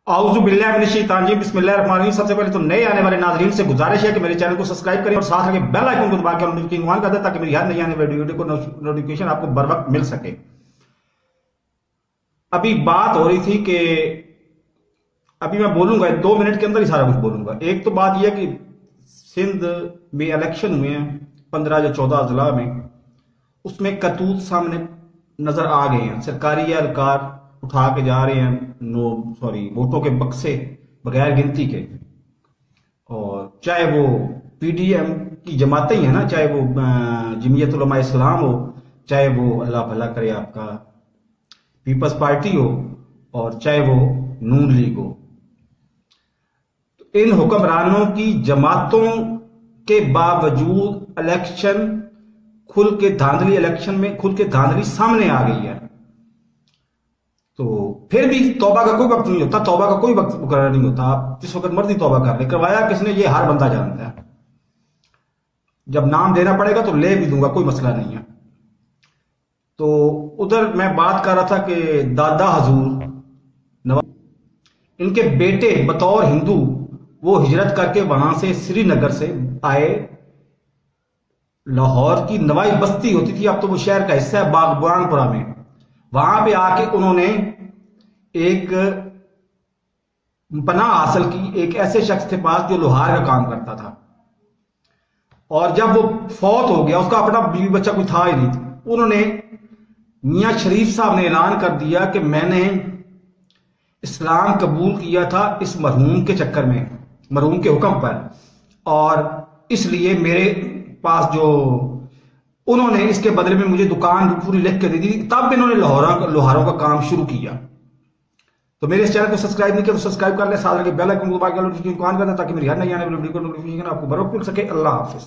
आऊज़ु बिल्लाहि मिनश शैतानिर रजीम बिस्मिल्लाहिर्रहमानिर्रहीम। सबसे पहले तो नए आने वाले नाज़रीन से गुजारिश है कि मेरे चैनल को सब्सक्राइब करें और साथ लगे बेल आइकन को दबा के नोटिफिकेशन ऑन कर दें ताकि मेरी हर नई आने वाली वीडियो को नोटिफिकेशन आपको बर वक्त मिल सके। अभी बात हो रही थी कि अभी मैं बोलूंगा 2 मिनट के अंदर ही सारा कुछ बोलूंगा। एक तो बात यह कि सिंध में इलेक्शन हुए हैं 15 या 14 अजला में, उसमें करतूत सामने नजर आ गए हैं। सरकारी एहलकार उठा के जा रहे हैं वोटों के बक्से बगैर गिनती के, और चाहे वो पीडीएम की जमातें ही है ना, चाहे वो जमीयत उलमा इस्लाम हो, चाहे वो अल्लाह भला करे आपका पीपल्स पार्टी हो, और चाहे वो नून लीग हो। तो इन हुक्मरानों की जमातों के बावजूद इलेक्शन खुल के धांधली सामने आ गई है। तो फिर भी तौबा का कोई वक्त नहीं होता, तौबा का कोई वक्त मुकर्रर नहीं होता। आप जिस वक्त मर्जी तौबा कर ले, करवाया किसने ये हर बंदा जानता है। जब नाम देना पड़ेगा तो ले भी दूंगा, कोई मसला नहीं है। तो उधर मैं बात कर रहा था कि दादा हजूर नवाब, इनके बेटे बतौर हिंदू वो हिजरत करके वहां से श्रीनगर से आए। लाहौर की नवाई बस्ती होती थी, अब तो वो शहर का हिस्सा है, बागबानपुरा में। वहां पे आके उन्होंने एक पनाह हासिल की एक ऐसे शख्स के पास जो लोहार का काम करता था, और जब वो फौत हो गया, उसका अपना बीवी बच्चा कोई था ही नहीं, उन्होंने मियां शरीफ साहब ने ऐलान कर दिया कि मैंने इस्लाम कबूल किया था इस मरहूम के चक्कर में, मरहूम के हुक्म पर, और इसलिए मेरे पास जो उन्होंने इसके बदले में मुझे दुकान पूरी लिख के दे दी। तब इन्होंने लोहारों का काम शुरू किया। तो मेरे इस चैनल को सब्सक्राइब नहीं किया तो सब्सक्राइब कर ले, साथ लगे बेल आइकन को दबा के नोटिफिकेशन ऑन कर दें ताकि मेरी हर नई आने वाली वीडियो को नोटिफिकेशन आपको बरोबर मिल सके। अल्लाह हाफिज।